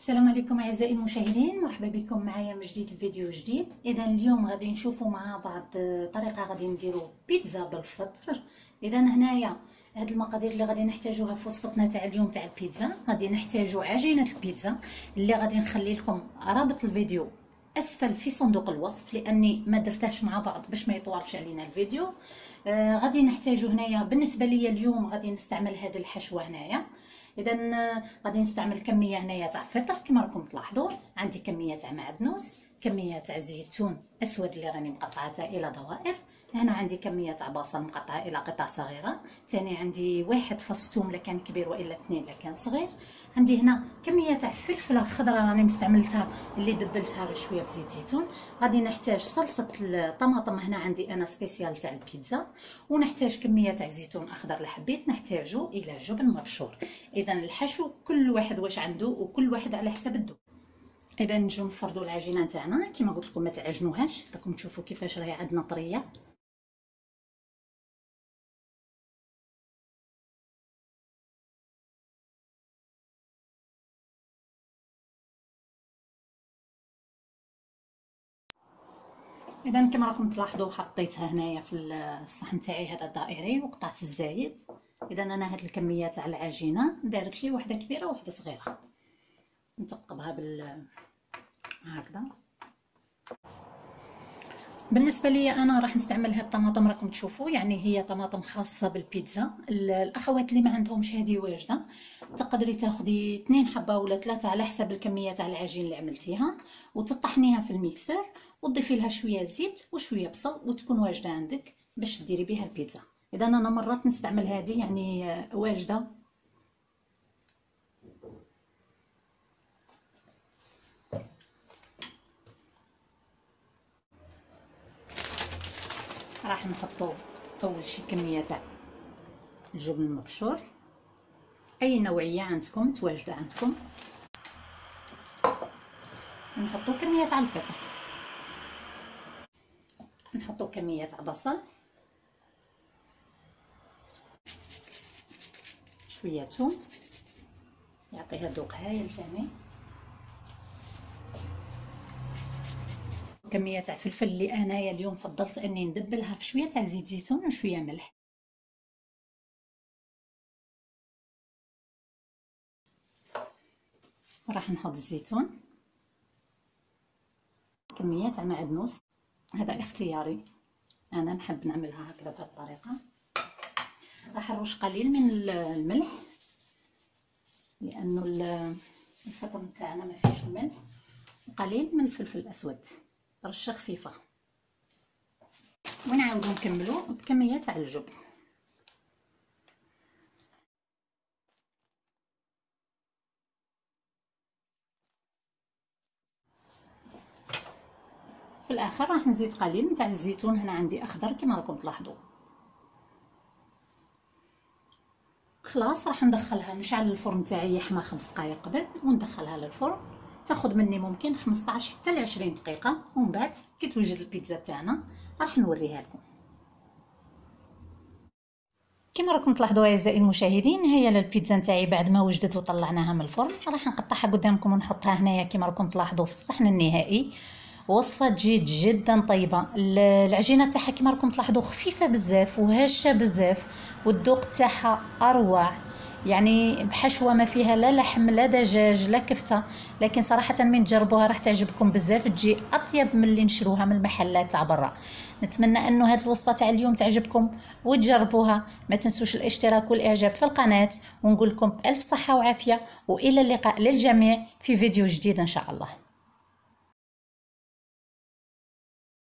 السلام عليكم اعزائي المشاهدين، مرحبا بكم معايا من جديد في فيديو جديد. اذا اليوم غادي نشوفوا مع بعض طريقه غادي نديروا بيتزا بالفطر. اذا هنايا هاد المقادير اللي غادي نحتاجوها في وصفتنا تاع اليوم تاع البيتزا. غادي نحتاجوا عجينه البيتزا اللي غادي نخلي لكم رابط الفيديو اسفل في صندوق الوصف، لاني ما درتهاش مع بعض باش ما يطولش علينا الفيديو. غادي نحتاجوا هنايا بالنسبه لي اليوم غادي نستعمل هذا الحشوه هنايا. اذا غادي نستعمل كميه هنايا تاع فطر كما راكم تلاحظوا. عندي كميه تاع معدنوس، كميه تاع زيتون اسود اللي راني مقطعاتها الى دوائر. هنا عندي كميه تاع بصل مقطعه الى قطع صغيره. ثاني عندي واحد فص ثوم لا كان كبير والا اثنين لا كان صغير. عندي هنا كميه تاع فلفله خضراء راني مستعملتها اللي دبلتها غير شويه في زيت زيتون. غادي نحتاج صلصه الطماطم، هنا عندي انا سبيسيال تاع البيتزا. ونحتاج كميه تاع زيتون اخضر اللي حبيت نحتاجو الى جبن مبشور. اذا الحشو كل واحد واش عنده وكل واحد على حسب الذوق. اذا نجيو نفردوا العجينه تاعنا كما قلت لكم، ما تعجنوهاش، راكم تشوفوا كيفاش راهي عندنا طريه. اذا كما راكم تلاحظوا حطيتها هنايا في الصحن تاعي هذا الدائري وقطعت الزايد. اذا انا هاد الكميه تاع العجينه دارت لي وحده كبيره وحده صغيره. نثقبها هكذا. بالنسبه لي انا راح نستعمل هاد الطماطم راكم تشوفوا، يعني هي طماطم خاصه بالبيتزا. الاخوات اللي ما عندهمش هذه واجده تقدري تاخدي 2 حبه ولا 3 على حسب الكميه تاع العجين اللي عملتيها، وتطحنيها في الميكسر وتضيفي لها شويه زيت وشويه بصل وتكون واجده عندك باش ديري بها البيتزا. اذا انا مرات نستعمل هذه يعني واجده. راح نحطو اول شي كميه تاع الجبن المبشور، اي نوعيه عندكم متواجده عندكم. نحطو كميه تاع الفلفل، نحطو كميه تاع بصل، شويه ثوم يعطيها ذوق هايل ثاني، كميه تاع فلفل اللي انايا اليوم فضلت اني ندبلها في شويه تاع زيت زيتون وشويه ملح. راح نحط الزيتون، كميه تاع معدنوس، هذا اختياري، انا نحب نعملها هكذا بهذه الطريقه. راح نرش قليل من الملح لانه الفطر تاعنا ما فيهش الملح، وقليل من الفلفل الاسود، رشه خفيفه. ونعاودو نكملو بكميه تاع الجبن. في الاخر راح نزيد قليل نتاع الزيتون، هنا عندي اخضر كما راكم تلاحظوا. خلاص راح ندخلها، نشعل الفرن تاعي يحمى 5 دقائق قبل وندخلها للفرن. تاخذ مني ممكن 15 حتى ل 20 دقيقه، ومن بعد كي توجد البيتزا تاعنا راح نوريها لكم. كما راكم تلاحظوا اعزائي المشاهدين، هي البيتزا نتاعي بعد ما وجدت وطلعناها من الفرن. راح نقطعها قدامكم ونحطها هنايا كما راكم تلاحظوا في الصحن النهائي. وصفه تجي جدا طيبه. العجينه تاعها كما راكم تلاحظوا خفيفه بزاف وهشه بزاف، والذوق تاعها اروع، يعني بحشوه ما فيها لا لحم لا دجاج لا كفته. لكن صراحه من تجربوها راح تعجبكم بزاف، تجي اطيب من اللي نشروها من المحلات تاع برا. نتمنى انه هذه الوصفه تاع اليوم تعجبكم وتجربوها. ما تنسوش الاشتراك والاعجاب في القناه، ونقول لكم بالف صحه وعافيه، والى اللقاء للجميع في فيديو جديد ان شاء الله.